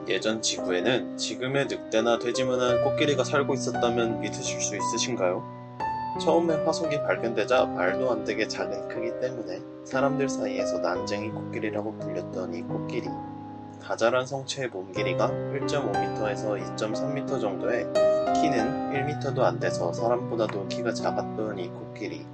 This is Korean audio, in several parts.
예전 지구에는 지금의 늑대나 돼지만한 코끼리가 살고 있었다면 믿으실 수 있으신가요? 처음에 화석이 발견되자 말도 안 되게 작은 크기 때문에 사람들 사이에서 난쟁이 코끼리라고 불렸던 이 코끼리. 가자란 성체의 몸 길이가 1.5m에서 2.3m 정도에 키는 1m도 안 돼서 사람보다도 키가 작았던 이 코끼리.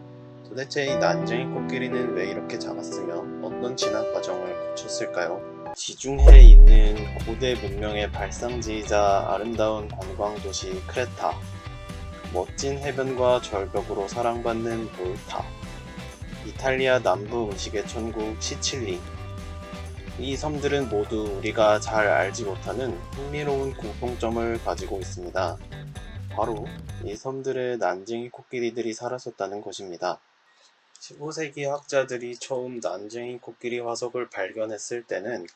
도대체 이 난쟁이 코끼리는 왜 이렇게 작았으며 어떤 진화 과정을 거쳤을까요? 지중해에 있는 고대 문명의 발상지이자 아름다운 관광도시 크레타, 멋진 해변과 절벽으로 사랑받는 몰타, 이탈리아 남부 음식의 천국 시칠리. 이 섬들은 모두 우리가 잘 알지 못하는 흥미로운 공통점을 가지고 있습니다. 바로 이 섬들의 난쟁이 코끼리들이 살았었다는 것입니다. 15세기 학자들이 처음 난쟁이 코끼리 화석을 발견했을 때는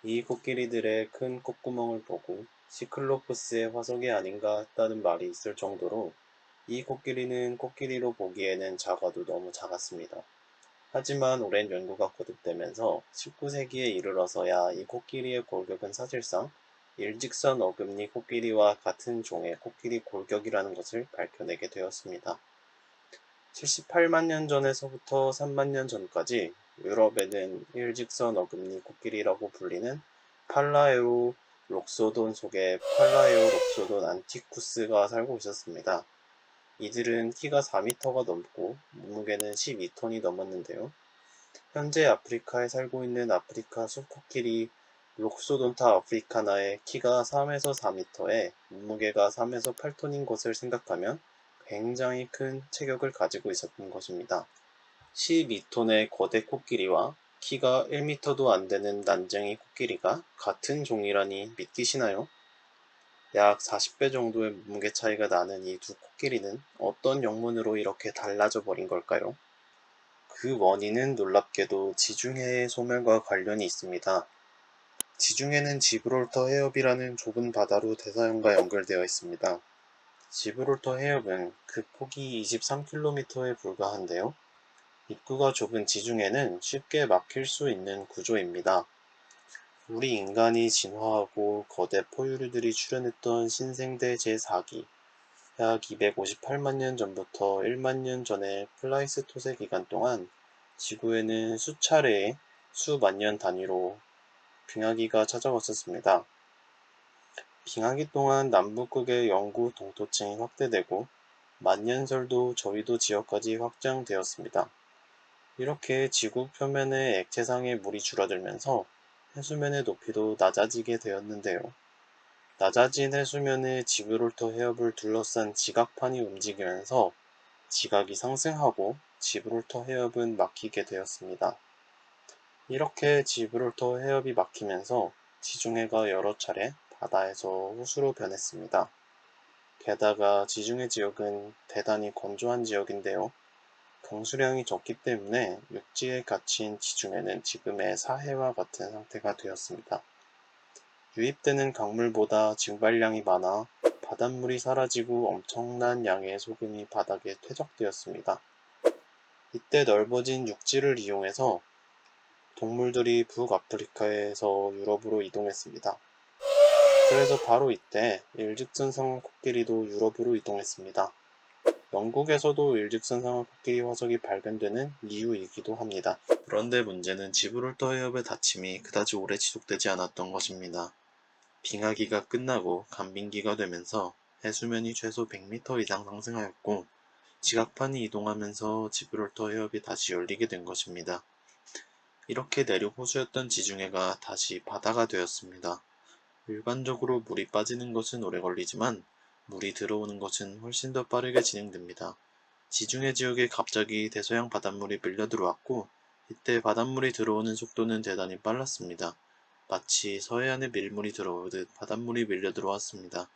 이 코끼리들의 큰 콧구멍을 보고 시클로프스의 화석이 아닌가 했다는 말이 있을 정도로 이 코끼리는 코끼리로 보기에는 작아도 너무 작았습니다. 하지만 오랜 연구가 거듭되면서 19세기에 이르러서야 이 코끼리의 골격은 사실상 일직선 어금니 코끼리와 같은 종의 코끼리 골격이라는 것을 밝혀내게 되었습니다. 78만 년 전에서부터 3만 년 전까지 유럽에는 일직선 어금니 코끼리라고 불리는 팔라에오록소돈 속의 팔라에오록소돈 안티쿠스가 살고 있었습니다. 이들은 키가 4m가 넘고 몸무게는 12톤이 넘었는데요. 현재 아프리카에 살고 있는 아프리카 숲코끼리 록소돈타 아프리카나의 키가 3에서 4m에 몸무게가 3에서 8톤인 것을 생각하면 굉장히 큰 체격을 가지고 있었던 것입니다. 12톤의 거대 코끼리와 키가 1m도 안 되는 난쟁이 코끼리가 같은 종이라니 믿기시나요? 약 40배 정도의 몸무게 차이가 나는 이 두 코끼리는 어떤 영문으로 이렇게 달라져 버린 걸까요? 그 원인은 놀랍게도 지중해의 소멸과 관련이 있습니다. 지중해는 지브롤터 해협이라는 좁은 바다로 대서양과 연결되어 있습니다. 지브롤터 해협은 그 폭이 23km에 불과한데요. 입구가 좁은 지중해는 쉽게 막힐 수 있는 구조입니다. 우리 인간이 진화하고 거대 포유류들이 출현했던 신생대 제4기, 약 258만 년 전부터 1만 년 전의 플라이스토세 기간 동안 지구에는 수차례의 수만 년 단위로 빙하기가 찾아왔었습니다. 빙하기 동안 남북극의 영구 동토층이 확대되고 만년설도 저위도 지역까지 확장되었습니다. 이렇게 지구 표면의 액체상의 물이 줄어들면서 해수면의 높이도 낮아지게 되었는데요. 낮아진 해수면의 지브롤터 해협을 둘러싼 지각판이 움직이면서 지각이 상승하고 지브롤터 해협은 막히게 되었습니다. 이렇게 지브롤터 해협이 막히면서 지중해가 여러 차례 바다에서 호수로 변했습니다. 게다가 지중해 지역은 대단히 건조한 지역인데요. 강수량이 적기 때문에 육지에 갇힌 지중해는 지금의 사해와 같은 상태가 되었습니다. 유입되는 강물보다 증발량이 많아 바닷물이 사라지고 엄청난 양의 소금이 바닥에 퇴적되었습니다. 이때 넓어진 육지를 이용해서 동물들이 북아프리카에서 유럽으로 이동했습니다. 그래서 바로 이때 일직선상어 코끼리도 유럽으로 이동했습니다. 영국에서도 일직선상어 코끼리 화석이 발견되는 이유이기도 합니다. 그런데 문제는 지브롤터 해협의 닫힘이 그다지 오래 지속되지 않았던 것입니다. 빙하기가 끝나고 간빙기가 되면서 해수면이 최소 100m 이상 상승하였고 지각판이 이동하면서 지브롤터 해협이 다시 열리게 된 것입니다. 이렇게 내륙 호수였던 지중해가 다시 바다가 되었습니다. 일반적으로 물이 빠지는 것은 오래 걸리지만 물이 들어오는 것은 훨씬 더 빠르게 진행됩니다. 지중해 지역에 갑자기 대서양 바닷물이 밀려 들어왔고 이때 바닷물이 들어오는 속도는 대단히 빨랐습니다. 마치 서해안에 밀물이 들어오듯 바닷물이 밀려 들어왔습니다.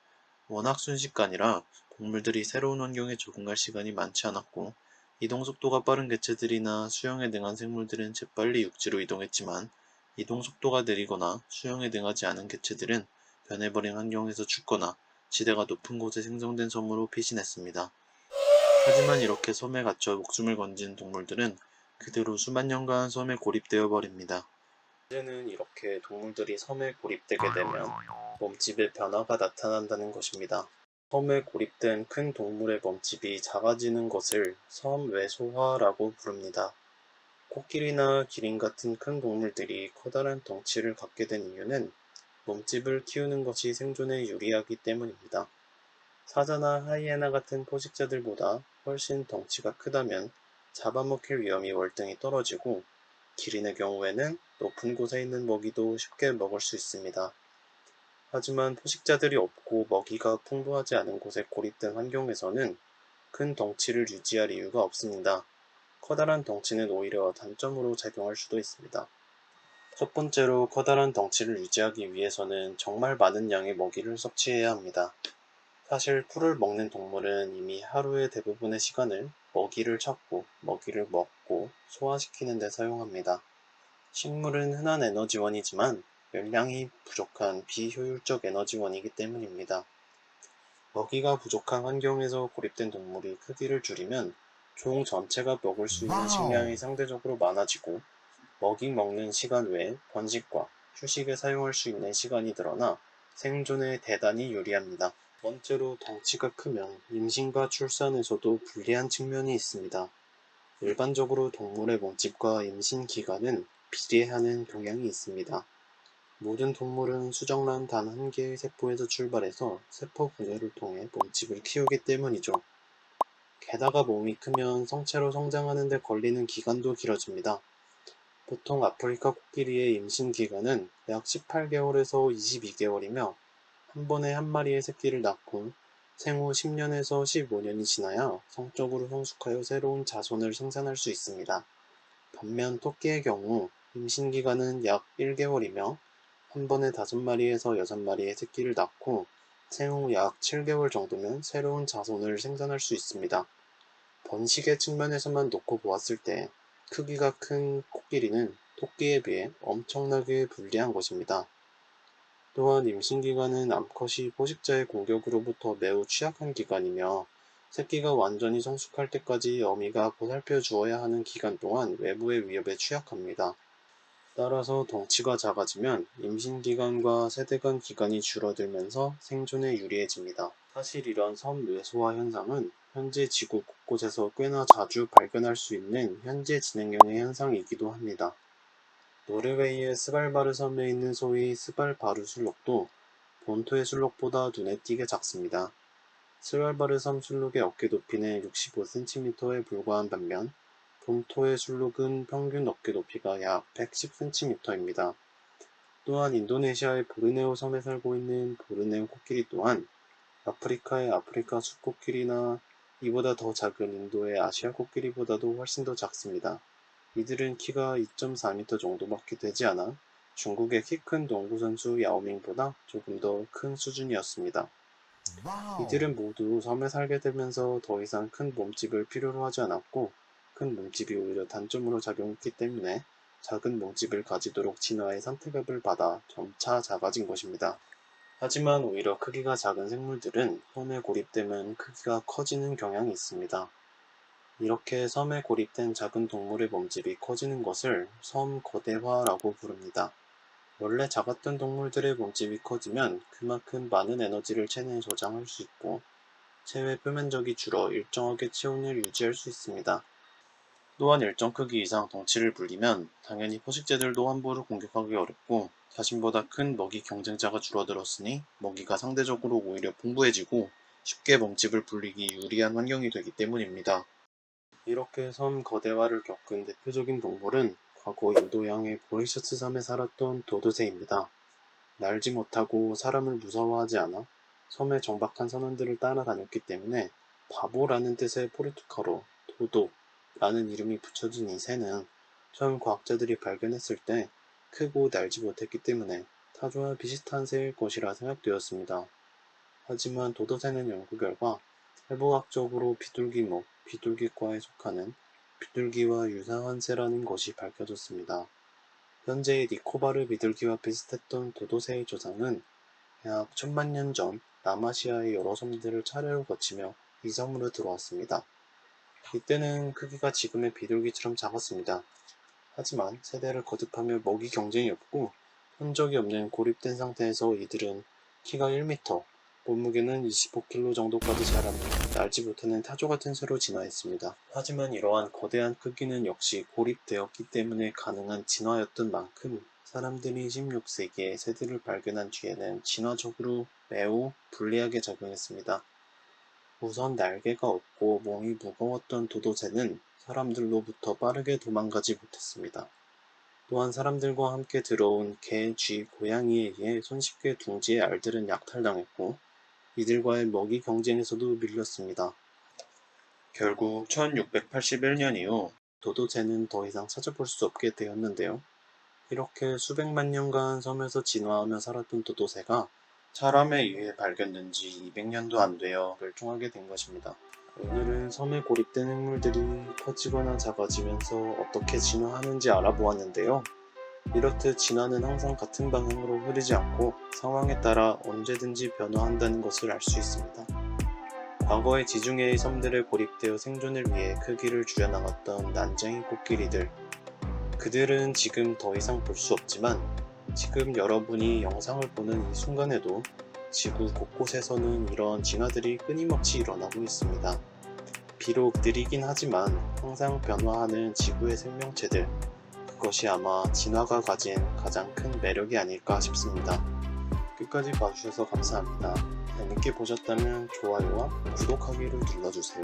워낙 순식간이라 동물들이 새로운 환경에 적응할 시간이 많지 않았고 이동 속도가 빠른 개체들이나 수영에 능한 생물들은 재빨리 육지로 이동했지만 이동 속도가 느리거나 수영에 능하지 않은 개체들은 변해버린 환경에서 죽거나 지대가 높은 곳에 생성된 섬으로 피신했습니다. 하지만 이렇게 섬에 갇혀 목숨을 건진 동물들은 그대로 수만 년간 섬에 고립되어 버립니다. 문제는 이렇게 동물들이 섬에 고립되게 되면 몸집에 변화가 나타난다는 것입니다. 섬에 고립된 큰 동물의 몸집이 작아지는 것을 섬 외소화라고 부릅니다. 코끼리나 기린 같은 큰 동물들이 커다란 덩치를 갖게 된 이유는 몸집을 키우는 것이 생존에 유리하기 때문입니다. 사자나 하이에나 같은 포식자들보다 훨씬 덩치가 크다면 잡아먹힐 위험이 월등히 떨어지고, 기린의 경우에는 높은 곳에 있는 먹이도 쉽게 먹을 수 있습니다. 하지만 포식자들이 없고 먹이가 풍부하지 않은 곳에 고립된 환경에서는 큰 덩치를 유지할 이유가 없습니다. 커다란 덩치는 오히려 단점으로 작용할 수도 있습니다. 첫 번째로, 커다란 덩치를 유지하기 위해서는 정말 많은 양의 먹이를 섭취해야 합니다. 사실 풀을 먹는 동물은 이미 하루의 대부분의 시간을 먹이를 찾고 먹이를 먹고 소화시키는 데 사용합니다. 식물은 흔한 에너지원이지만 열량이 부족한 비효율적 에너지원이기 때문입니다. 먹이가 부족한 환경에서 고립된 동물이 크기를 줄이면 종 전체가 먹을 수 있는 식량이 상대적으로 많아지고, 먹이 먹는 시간 외에 번식과 휴식에 사용할 수 있는 시간이 늘어나 생존에 대단히 유리합니다. 번째로, 덩치가 크면 임신과 출산에서도 불리한 측면이 있습니다. 일반적으로 동물의 몸집과 임신 기간은 비례하는 경향이 있습니다. 모든 동물은 수정란 단 한 개의 세포에서 출발해서 세포 분열을 통해 몸집을 키우기 때문이죠. 게다가 몸이 크면 성체로 성장하는 데 걸리는 기간도 길어집니다. 보통 아프리카 코끼리의 임신 기간은 약 18개월에서 22개월이며, 한 번에 한 마리의 새끼를 낳고 생후 10년에서 15년이 지나야 성적으로 성숙하여 새로운 자손을 생산할 수 있습니다. 반면 토끼의 경우 임신 기간은 약 1개월이며 한 번에 5마리에서 6마리의 새끼를 낳고 생후 약 7개월 정도면 새로운 자손을 생산할 수 있습니다. 번식의 측면에서만 놓고 보았을 때 크기가 큰 코끼리는 토끼에 비해 엄청나게 불리한 것입니다. 또한 임신기간은 암컷이 포식자의 공격으로부터 매우 취약한 기간이며, 새끼가 완전히 성숙할 때까지 어미가 보살펴 주어야 하는 기간 동안 외부의 위협에 취약합니다. 따라서 덩치가 작아지면 임신기간과 세대간 기간이 줄어들면서 생존에 유리해집니다. 사실 이런 섬 뇌소화 현상은 현재 지구 곳곳에서 꽤나 자주 발견할 수 있는 현재 진행형의 현상이기도 합니다. 노르웨이의 스발바르 섬에 있는 소위 스발바르 순록도 본토의 순록보다 눈에 띄게 작습니다. 스발바르 섬 순록의 어깨 높이는 65cm에 불과한 반면, 본토의 순록은 평균 어깨 높이가 약 110cm입니다. 또한 인도네시아의 보르네오 섬에 살고 있는 보르네오 코끼리 또한 아프리카의 아프리카 숲코끼리나 이보다 더 작은 인도의 아시아 코끼리보다도 훨씬 더 작습니다. 이들은 키가 2.4m 정도밖에 되지 않아 중국의 키 큰 농구선수 야오밍보다 조금 더 큰 수준이었습니다. 이들은 모두 섬에 살게 되면서 더 이상 큰 몸집을 필요로 하지 않았고, 큰 몸집이 오히려 단점으로 작용했기 때문에 작은 몸집을 가지도록 진화의 선택을 받아 점차 작아진 것입니다. 하지만 오히려 크기가 작은 생물들은 섬에 고립되면 크기가 커지는 경향이 있습니다. 이렇게 섬에 고립된 작은 동물의 몸집이 커지는 것을 섬 거대화라고 부릅니다. 원래 작았던 동물들의 몸집이 커지면 그만큼 많은 에너지를 체내에 저장할 수 있고, 체외 표면적이 줄어 일정하게 체온을 유지할 수 있습니다. 또한 일정 크기 이상 덩치를 불리면 당연히 포식자들도 함부로 공격하기 어렵고, 자신보다 큰 먹이 경쟁자가 줄어들었으니 먹이가 상대적으로 오히려 풍부해지고 쉽게 몸집을 불리기 유리한 환경이 되기 때문입니다. 이렇게 섬 거대화를 겪은 대표적인 동물은 과거 인도양의 모리셔스 섬에 살았던 도도새입니다. 날지 못하고 사람을 무서워하지 않아 섬에 정박한 선원들을 따라다녔기 때문에 바보라는 뜻의 포르투갈어 도도라는 이름이 붙여진 이 새는 처음 과학자들이 발견했을 때 크고 날지 못했기 때문에 타조와 비슷한 새일 것이라 생각되었습니다. 하지만 도도새는 연구 결과 해부학적으로 비둘기목, 비둘기과에 속하는 비둘기와 유사한 새라는 것이 밝혀졌습니다. 현재의 니코바르 비둘기와 비슷했던 도도새의 조상은 약 1000만 년 전 남아시아의 여러 섬들을 차례로 거치며 이 섬으로 들어왔습니다. 이때는 크기가 지금의 비둘기처럼 작았습니다. 하지만 세대를 거듭하며 먹이 경쟁이 없고 흔적이 없는 고립된 상태에서 이들은 키가 1m, 몸무게는 25kg 정도까지 자라며 날지 못하는 타조 같은 새로 진화했습니다. 하지만 이러한 거대한 크기는 역시 고립되었기 때문에 가능한 진화였던 만큼 사람들이 16세기에 새들을 발견한 뒤에는 진화적으로 매우 불리하게 작용했습니다. 우선 날개가 없고 몸이 무거웠던 도도새는 사람들로부터 빠르게 도망가지 못했습니다. 또한 사람들과 함께 들어온 개, 쥐, 고양이에 의해 손쉽게 둥지의 알들은 약탈당했고 이들과의 먹이 경쟁에서도 밀렸습니다. 결국 1681년 이후 도도새는 더 이상 찾아볼 수 없게 되었는데요. 이렇게 수백만 년간 섬에서 진화하며 살았던 도도새가 사람에 의해 발견된 지 200년도 안 되어 멸종하게 된 것입니다. 오늘은 섬에 고립된 생물들이 커지거나 작아지면서 어떻게 진화하는지 알아보았는데요. 이렇듯 진화는 항상 같은 방향으로 흐르지 않고 상황에 따라 언제든지 변화한다는 것을 알 수 있습니다. 과거의 지중해의 섬들에 고립되어 생존을 위해 크기를 줄여나갔던 난쟁이 코끼리들. 그들은 지금 더 이상 볼 수 없지만 지금 여러분이 영상을 보는 이 순간에도 지구 곳곳에서는 이런 진화들이 끊임없이 일어나고 있습니다. 비록 느리긴 하지만 항상 변화하는 지구의 생명체들, 그것이 아마 진화가 가진 가장 큰 매력이 아닐까 싶습니다. 끝까지 봐주셔서 감사합니다. 재밌게 보셨다면 좋아요와 구독하기를 눌러주세요.